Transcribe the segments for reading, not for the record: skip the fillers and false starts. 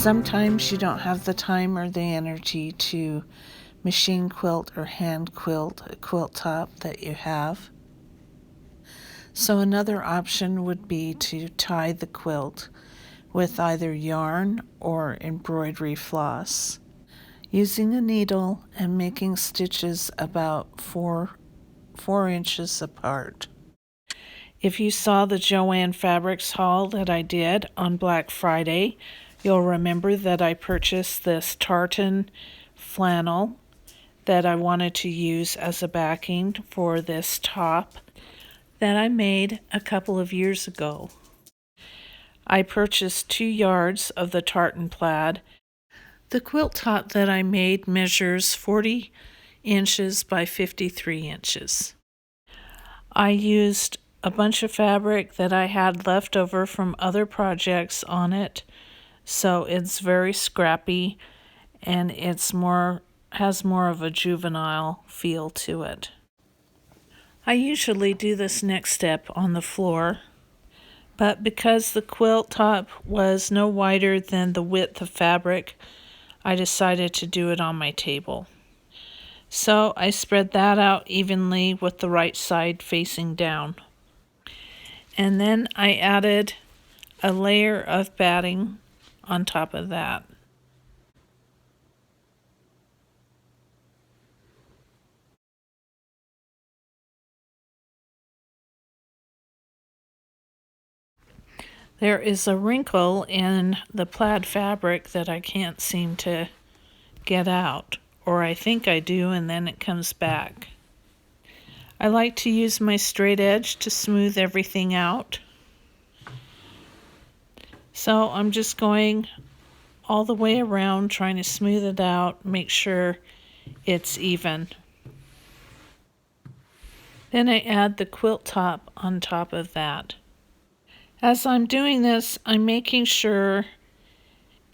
Sometimes you don't have the time or the energy to machine quilt or hand quilt a quilt top that you have. So another option would be to tie the quilt with either yarn or embroidery floss, using a needle and making stitches about 4 inches apart. If you saw the Joann Fabrics haul that I did on Black Friday, you'll remember that I purchased this tartan flannel that I wanted to use as a backing for this top that I made a couple of years ago. I purchased 2 yards of the tartan plaid. The quilt top that I made measures 40 inches by 53 inches. I used a bunch of fabric that I had left over from other projects on it, so it's very scrappy and has more of a juvenile feel to it. I usually do this next step on the floor, but because the quilt top was no wider than the width of fabric, I decided to do it on my table. So I spread that out evenly with the right side facing down. And then I added a layer of batting on top of that. There is a wrinkle in the plaid fabric that I can't seem to get out, or I think I do, and then it comes back. I like to use my straight edge to smooth everything out. So I'm just going all the way around, trying to smooth it out, make sure it's even. Then I add the quilt top on top of that. As I'm doing this, I'm making sure,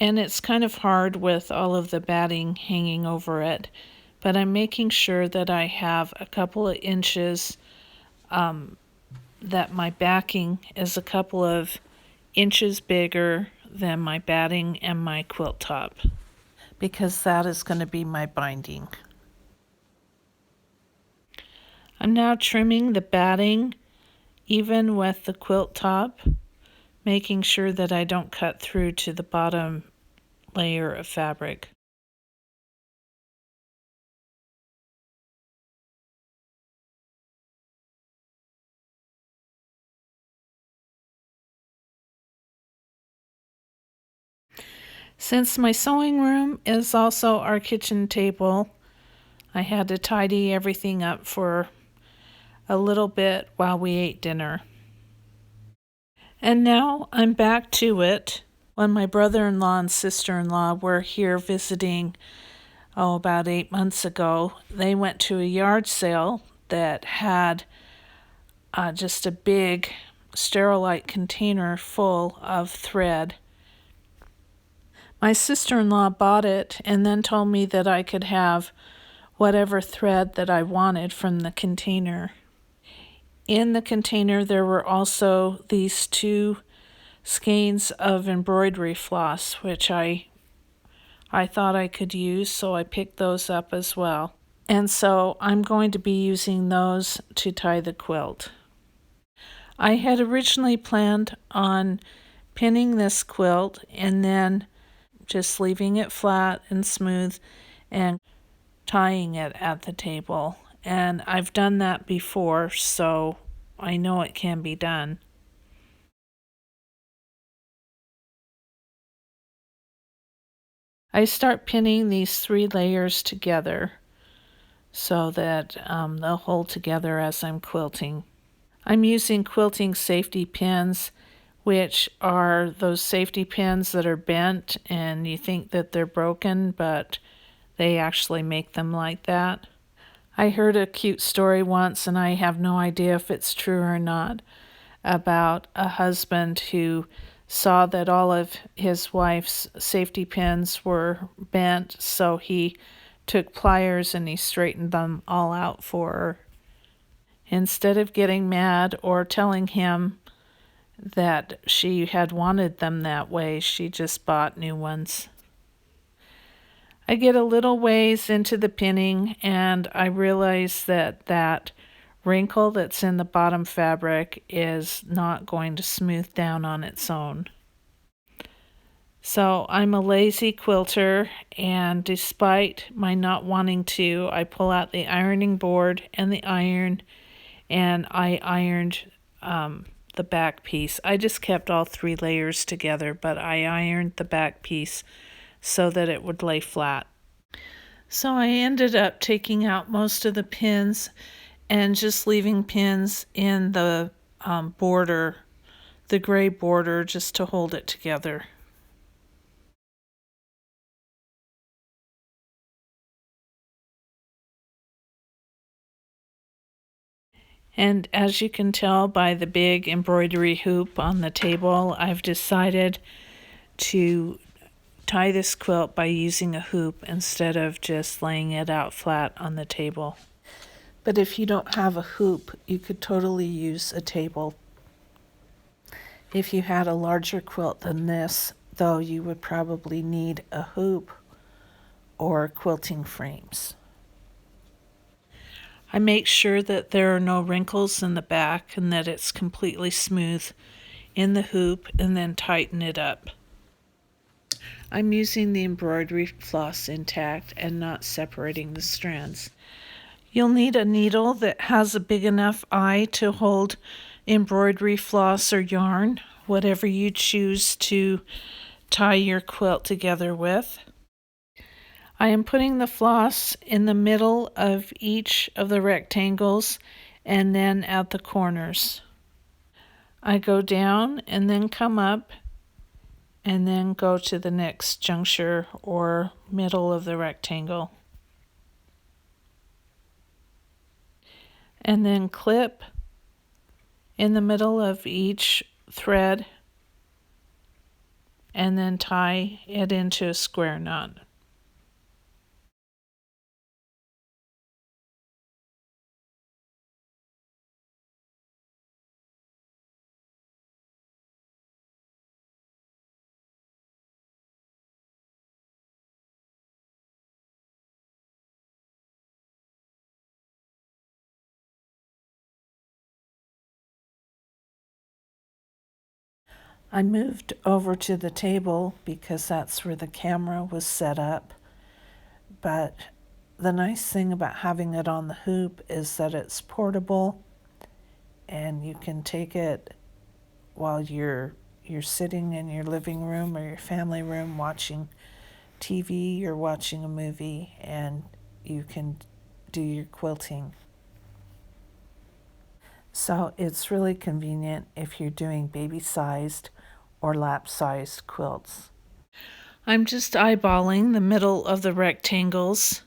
and it's kind of hard with all of the batting hanging over it, but I'm making sure that I have a couple of inches, that my backing is a couple of inches bigger than my batting and my quilt top, because that is going to be my binding. I'm now trimming the batting even with the quilt top, making sure that I don't cut through to the bottom layer of fabric. Since my sewing room is also our kitchen table, I had to tidy everything up for a little bit while we ate dinner. And now I'm back to it. When my brother-in-law and sister-in-law were here visiting, about 8 months ago, they went to a yard sale that had just a big Sterilite container full of thread. My sister-in-law bought it and then told me that I could have whatever thread that I wanted from the container. In the container there were also these 2 skeins of embroidery floss, which I thought I could use, so I picked those up as well. And so I'm going to be using those to tie the quilt. I had originally planned on pinning this quilt and then just leaving it flat and smooth and tying it at the table. And I've done that before, so I know it can be done. I start pinning these 3 layers together so that they'll hold together as I'm quilting. I'm using quilting safety pins, which are those safety pins that are bent and you think that they're broken, but they actually make them like that. I heard a cute story once, and I have no idea if it's true or not, about a husband who saw that all of his wife's safety pins were bent, so he took pliers and he straightened them all out for her. Instead of getting mad or telling him that she had wanted them that way. She just bought new ones. I get a little ways into the pinning and I realize that wrinkle that's in the bottom fabric is not going to smooth down on its own. So I'm a lazy quilter, and despite my not wanting to, I pull out the ironing board and the iron, and I ironed the back piece. I just kept all 3 layers together, but I ironed the back piece so that it would lay flat. So I ended up taking out most of the pins and just leaving pins in the border, the gray border, just to hold it together. And as you can tell by the big embroidery hoop on the table, I've decided to tie this quilt by using a hoop instead of just laying it out flat on the table. But if you don't have a hoop, you could totally use a table. If you had a larger quilt than this, though, you would probably need a hoop or quilting frames. I make sure that there are no wrinkles in the back and that it's completely smooth in the hoop, and then tighten it up. I'm using the embroidery floss intact and not separating the strands. You'll need a needle that has a big enough eye to hold embroidery floss or yarn, whatever you choose to tie your quilt together with. I am putting the floss in the middle of each of the rectangles and then at the corners. I go down and then come up and then go to the next juncture or middle of the rectangle. And then clip in the middle of each thread and then tie it into a square knot. I moved over to the table because that's where the camera was set up. But the nice thing about having it on the hoop is that it's portable and you can take it while you're sitting in your living room or your family room watching TV or watching a movie, and you can do your quilting. So it's really convenient if you're doing baby-sized or lap-sized quilts. I'm just eyeballing the middle of the rectangles.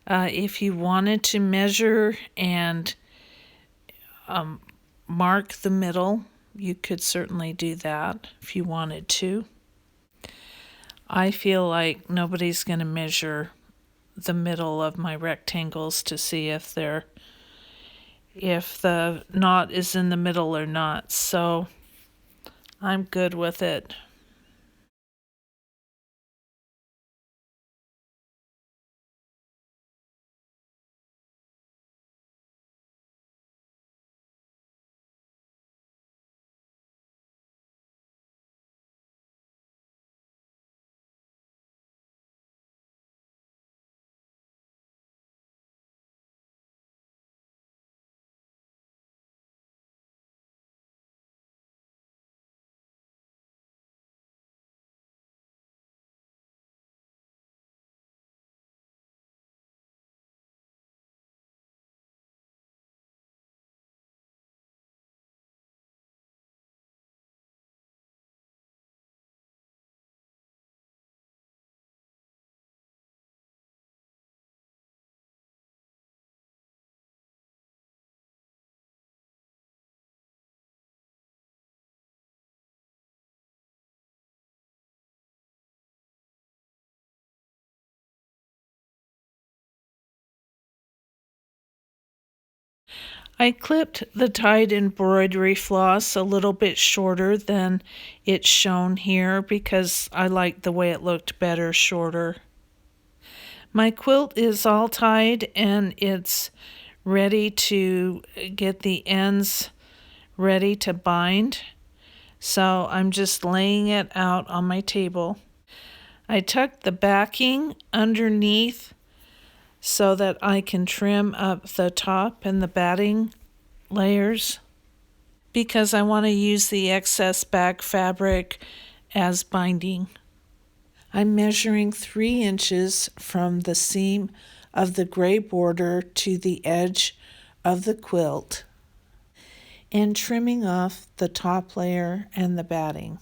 If you wanted to measure and mark the middle, you could certainly do that if you wanted to. I feel like nobody's going to measure the middle of my rectangles to see if the knot is in the middle or not, so I'm good with it. I clipped the tied embroidery floss a little bit shorter than it's shown here because I liked the way it looked better shorter. My quilt is all tied and it's ready to get the ends ready to bind. So I'm just laying it out on my table. I tucked the backing underneath so that I can trim up the top and the batting layers because I want to use the excess back fabric as binding. I'm measuring 3 inches from the seam of the gray border to the edge of the quilt and trimming off the top layer and the batting.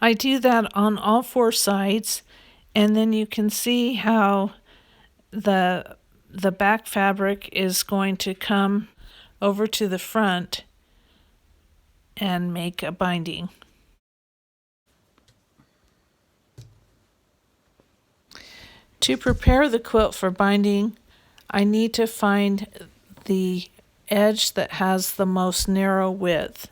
I do that on all 4 sides, and then you can see how the back fabric is going to come over to the front and make a binding. To prepare the quilt for binding, I need to find the edge that has the most narrow width.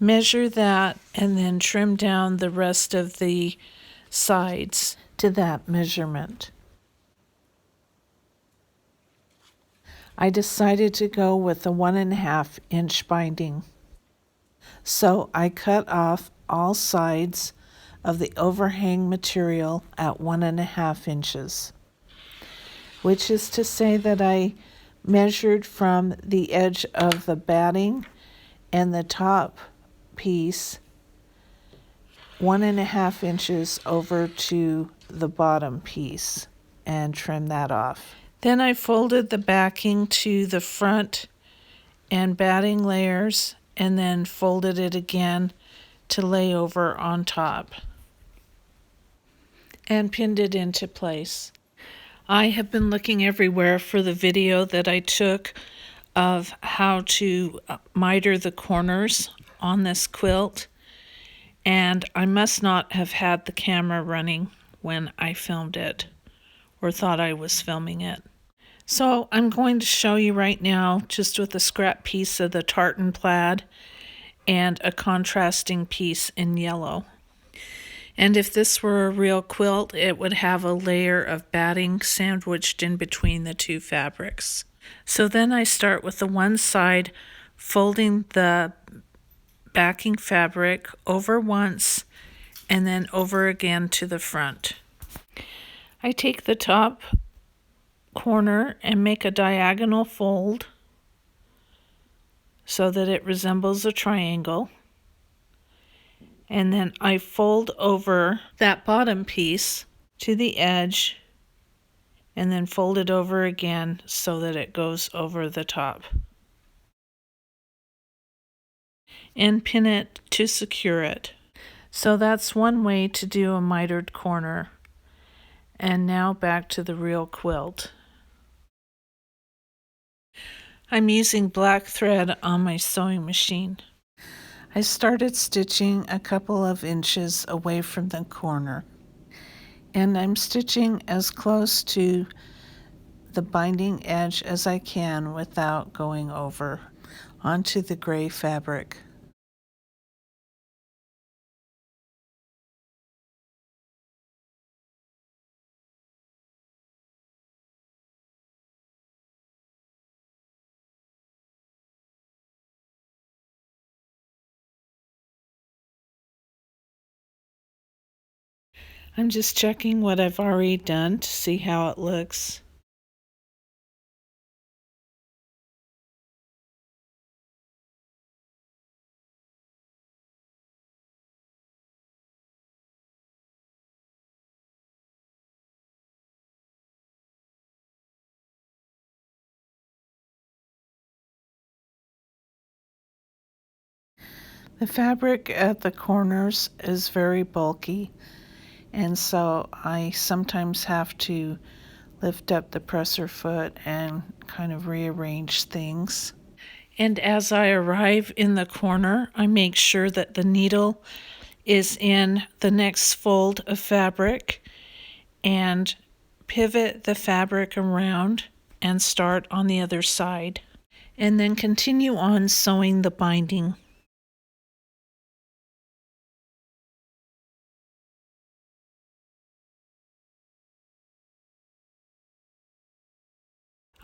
Measure that and then trim down the rest of the sides to that measurement. I decided to go with a 1.5 inch binding. So I cut off all sides of the overhang material at 1.5 inches, which is to say that I measured from the edge of the batting and the top piece 1.5 inches over to the bottom piece and trim that off. Then I folded the backing to the front and batting layers and then folded it again to lay over on top and pinned it into place. I have been looking everywhere for the video that I took of how to miter the corners on this quilt, and I must not have had the camera running when I filmed it or thought I was filming it. So I'm going to show you right now just with a scrap piece of the tartan plaid and a contrasting piece in yellow. And if this were a real quilt, it would have a layer of batting sandwiched in between the 2 fabrics. So then I start with the one side, folding the backing fabric over once and then over again to the front. I take the top corner and make a diagonal fold so that it resembles a triangle. And then I fold over that bottom piece to the edge and then fold it over again so that it goes over the top. And pin it to secure it. So that's one way to do a mitered corner. And now back to the real quilt. I'm using black thread on my sewing machine. I started stitching a couple of inches away from the corner, and I'm stitching as close to the binding edge as I can without going over onto the gray fabric. I'm just checking what I've already done to see how it looks. The fabric at the corners is very bulky, and so I sometimes have to lift up the presser foot and kind of rearrange things. And as I arrive in the corner, I make sure that the needle is in the next fold of fabric and pivot the fabric around and start on the other side. And then continue on sewing the binding.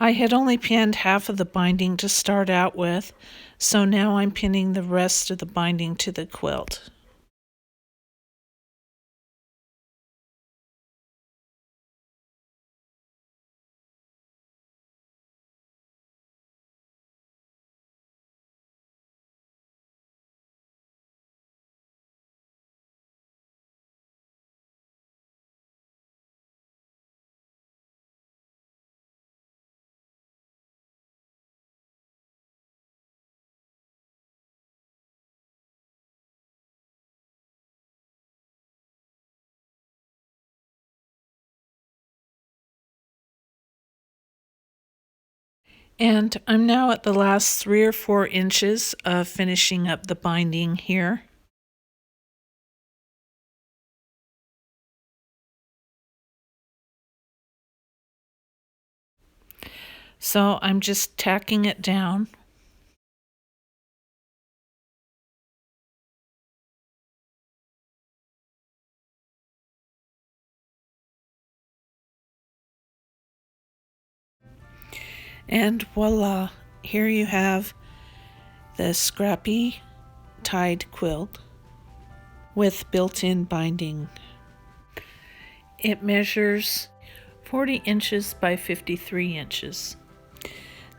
I had only pinned half of the binding to start out with, so now I'm pinning the rest of the binding to the quilt. And I'm now at the last 3 or 4 inches of finishing up the binding here. So I'm just tacking it down. And voila, here you have the scrappy tied quilt with built-in binding. It measures 40 inches by 53 inches.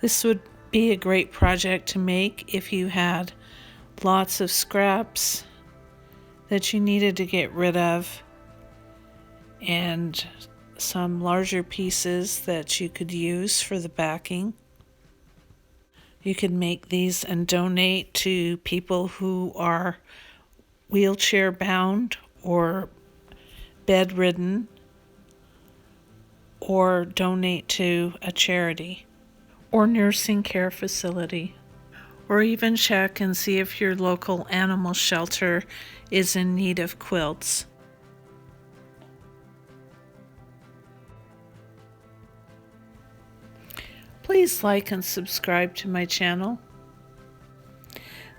This would be a great project to make if you had lots of scraps that you needed to get rid of and some larger pieces that you could use for the backing. You could make these and donate to people who are wheelchair bound or bedridden, or donate to a charity or nursing care facility, or even check and see if your local animal shelter is in need of quilts. Please like and subscribe to my channel.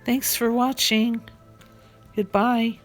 Thanks for watching. Goodbye.